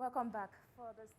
Welcome back for this.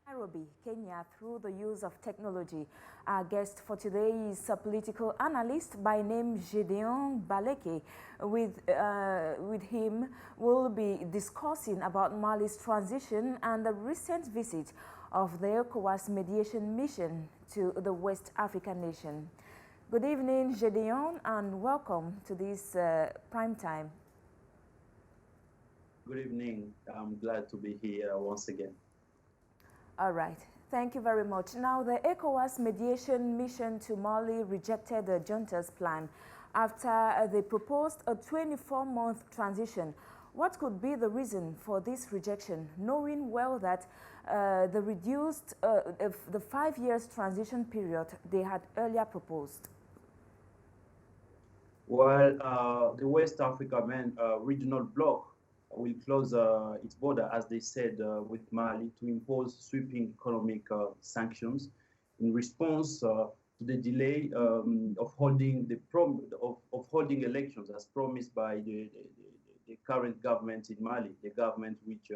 Nairobi, Kenya, through the use of technology. Our guest for today is a political analyst by name Gedéon BALEKE. With him, we'll be discussing about Mali's transition and the recent visit of the ECOWAS mediation mission to the West African nation. Good evening, Gedéon, and welcome to this prime time. Good evening. I'm glad to be here once again. All right. Thank you very much. Now, the ECOWAS mediation mission to Mali rejected the junta's plan after they proposed a 24-month transition. What could be the reason for this rejection, knowing well that the reduced, the 5 years transition period they had earlier proposed? Well, the West Africa regional bloc will close its border, as they said, with Mali to impose sweeping economic sanctions in response to the delay of holding holding elections as promised by the current government in Mali, the government which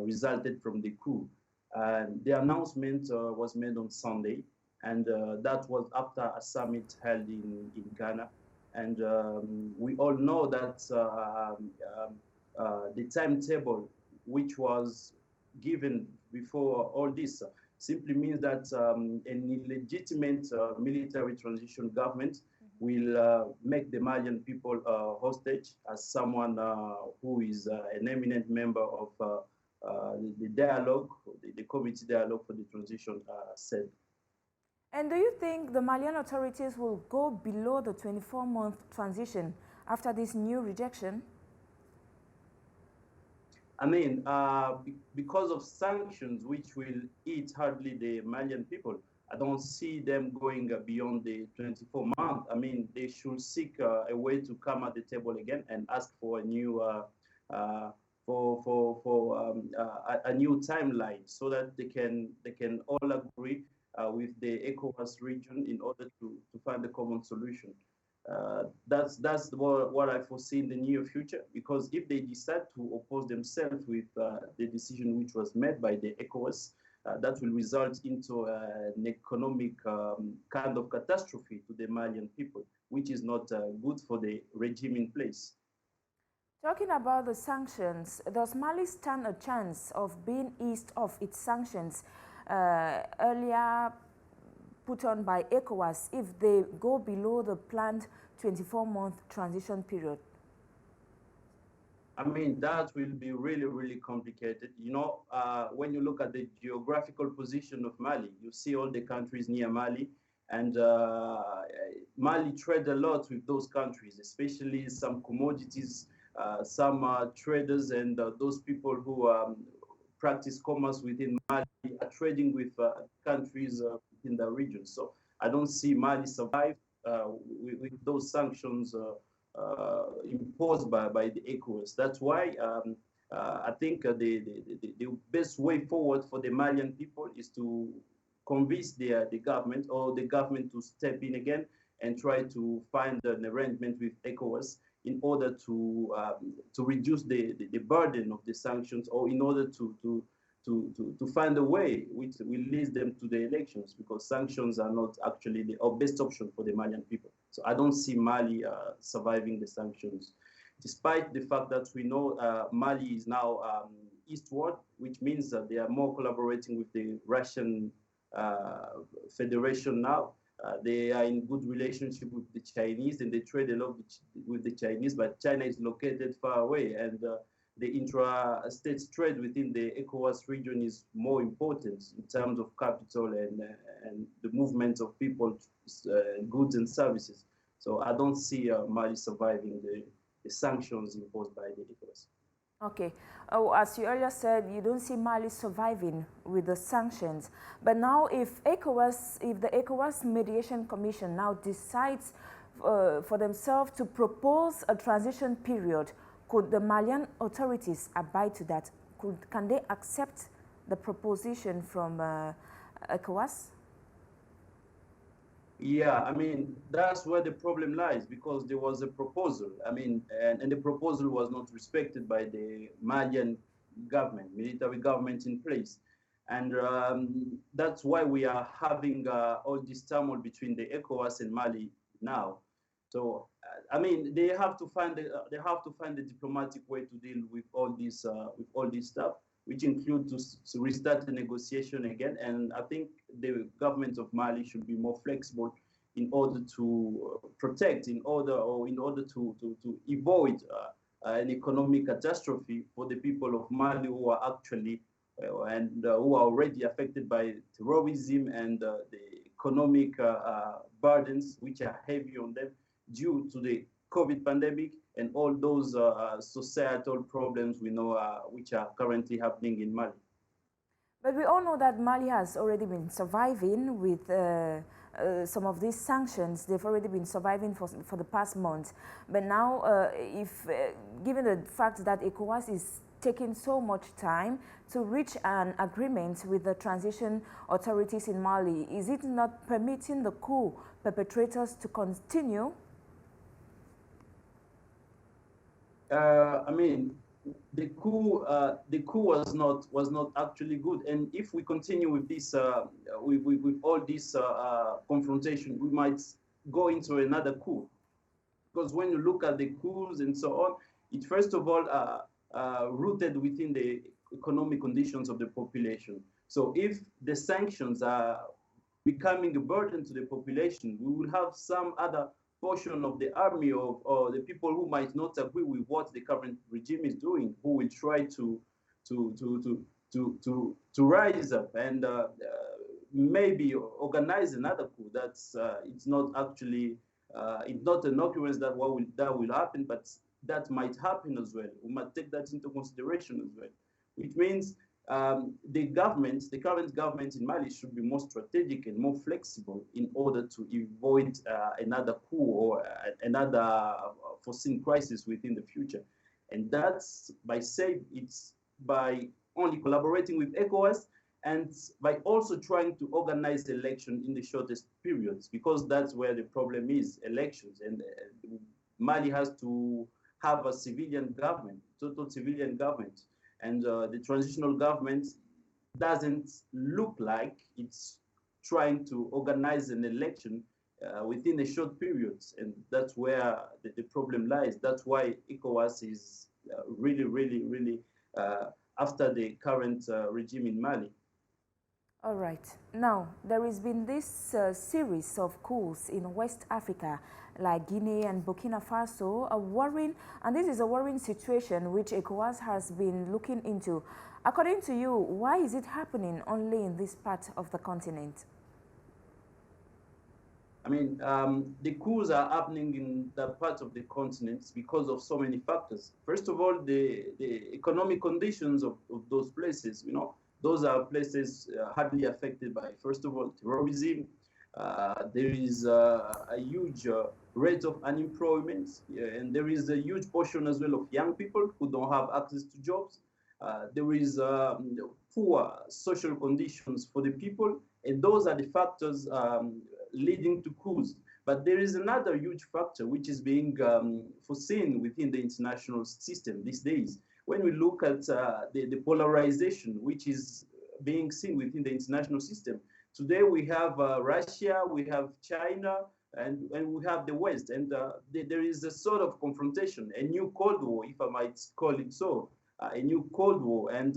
resulted from the coup. And the announcement was made on Sunday, and that was after a summit held in Ghana. And we all know that the timetable which was given before all this simply means that an illegitimate military transition government will make the Malian people hostage, as someone who is an eminent member of the dialogue, the committee dialogue for the transition said. And do you think the Malian authorities will go below the 24-month transition after this new rejection? I mean, because of sanctions which will eat hardly the Malian people, I don't see them going beyond the 24 months. I mean, they should seek a way to come at the table again and ask for a new a new timeline, so that they can all agree with the ECOWAS region in order to find a common solution. That's what I foresee in the near future, because if they decide to oppose themselves with the decision which was made by the ECOWAS, that will result into an economic kind of catastrophe to the Malian people, which is not good for the regime in place. Talking about the sanctions, does Mali stand a chance of being eased of its sanctions earlier put on by ECOWAS if they go below the planned 24-month transition period? I mean, that will be really, really complicated. You know, when you look at the geographical position of Mali, you see all the countries near Mali, and Mali trade a lot with those countries, especially some commodities, some traders and those people who practice commerce within Mali are trading with countries in the region. So I don't see Mali survive with those sanctions imposed by the ECOWAS. That's why I think the best way forward for the Malian people is to convince the government, or the government to step in again and try to find an arrangement with ECOWAS in order to reduce the burden of the sanctions, or in order to find a way which will lead them to the elections, because sanctions are not actually the best option for the Malian people. So I don't see Mali surviving the sanctions, despite the fact that we know Mali is now eastward, which means that they are more collaborating with the Russian Federation now. They are in good relationship with the Chinese, and they trade a lot with the Chinese, but China is located far away, and the intra-state trade within the ECOWAS region is more important in terms of capital and the movement of people, goods and services. So I don't see Mali surviving the sanctions imposed by the ECOWAS. Okay. Oh, as you earlier said, you don't see Mali surviving with the sanctions. But now if the ECOWAS Mediation Commission now decides for themselves to propose a transition period, could the Malian authorities abide to that? Can they accept the proposition from ECOWAS? Yeah, I mean, that's where the problem lies, because there was a proposal. I mean, and the proposal was not respected by the Malian government, military government in place. And that's why we are having all this turmoil between the ECOWAS and Mali now. So, I mean, they have to find a diplomatic way to deal with all this stuff, which include to restart the negotiation again. And I think the government of Mali should be more flexible in order to protect, in order to avoid an economic catastrophe for the people of Mali who are actually who are already affected by terrorism and the economic burdens which are heavy on them due to the COVID pandemic and all those societal problems we know which are currently happening in Mali. But we all know that Mali has already been surviving with some of these sanctions. They've already been surviving for the past month. But now, given the fact that ECOWAS is taking so much time to reach an agreement with the transition authorities in Mali, is it not permitting the coup perpetrators to continue? I mean, the coup was not actually good, and if we continue with this with all this confrontation, we might go into another coup. Because when you look at the coups and so on, it first of all rooted within the economic conditions of the population. So if the sanctions are becoming a burden to the population, we will have some other portion of the army or the people who might not agree with what the current regime is doing, who will try to rise up and maybe organize another coup. That's it's not actually it's not an occurrence that will happen, but that might happen as well. We might take that into consideration as well, which means the current government in Mali should be more strategic and more flexible in order to avoid another coup or another foreseen crisis within the future. And it's by only collaborating with ECOWAS and by also trying to organize election in the shortest periods, because that's where the problem is, elections. And Mali has to have a civilian government, total civilian government. And the transitional government doesn't look like it's trying to organize an election within a short period. And that's where the problem lies. That's why ECOWAS is really after the current regime in Mali. All right. Now, there has been this series of coups in West Africa, like Guinea and Burkina Faso, and this is a worrying situation which ECOWAS has been looking into. According to you, why is it happening only in this part of the continent? I mean, the coups are happening in that part of the continent because of so many factors. First of all, the economic conditions of those places, you know, those are places hardly affected by, first of all, terrorism. There is a huge rate of unemployment, and there is a huge portion as well of young people who don't have access to jobs. There is poor social conditions for the people, and those are the factors leading to coups. But there is another huge factor which is being foreseen within the international system these days. When we look at the polarization which is being seen within the international system, today we have Russia, we have China, and we have the West, and there is a sort of confrontation, a new Cold War, if I might call it so, a new Cold War, and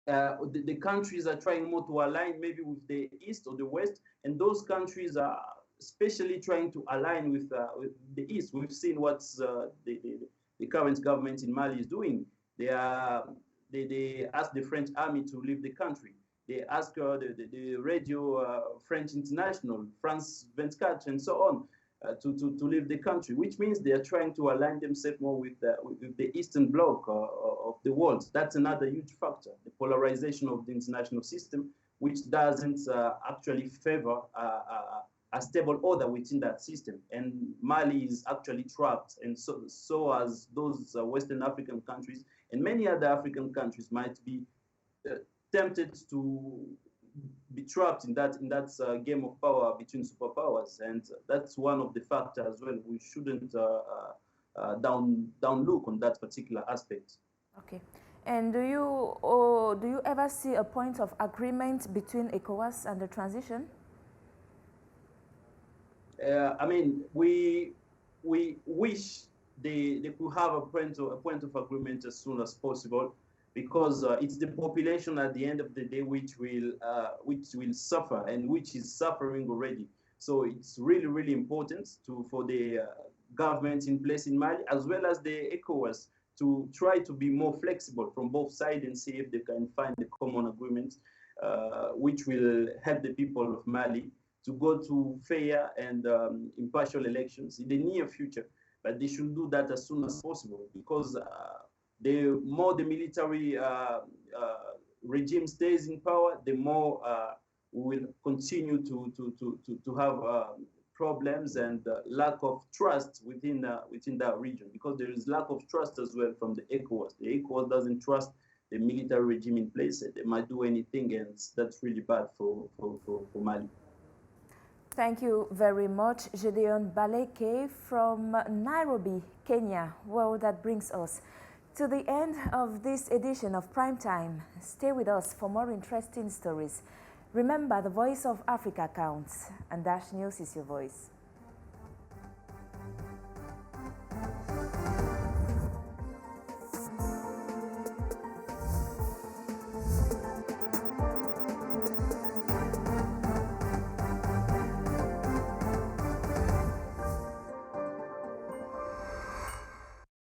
the countries are trying more to align maybe with the East or the West, and those countries are especially trying to align with the East. We've seen what's the current government in Mali is doing. They ask the French army to leave the country. They ask the radio French International, France 24, and so on, to leave the country, which means they are trying to align themselves more with the Eastern Bloc of the world. That's another huge factor, the polarization of the international system, which doesn't actually favor a stable order within that system. And Mali is actually trapped, and so as those Western African countries and many other African countries might be tempted to be trapped in that game of power between superpowers, and that's one of the factors as well. We shouldn't down look on that particular aspect. Okay. And do you ever see a point of agreement between ECOWAS and the transition? I mean, we wish they could have a point of agreement as soon as possible, because it's the population at the end of the day which will suffer, and which is suffering already. So it's really important for the government in place in Mali, as well as the ECOWAS, to try to be more flexible from both sides and see if they can find a common agreement which will help the people of Mali to go to fair and impartial elections in the near future. But they should do that as soon as possible, because the more the military regime stays in power, the more we will continue to have problems and lack of trust within that region, because there is lack of trust as well from the ECOWAS. The ECOWAS doesn't trust the military regime in place. They might do anything, and that's really bad for Mali. Thank you very much, Gedéon BALEKE from Nairobi, Kenya. Well, that brings us to the end of this edition of Primetime. Stay with us for more interesting stories. Remember, the voice of Africa counts, and Dash News is your voice.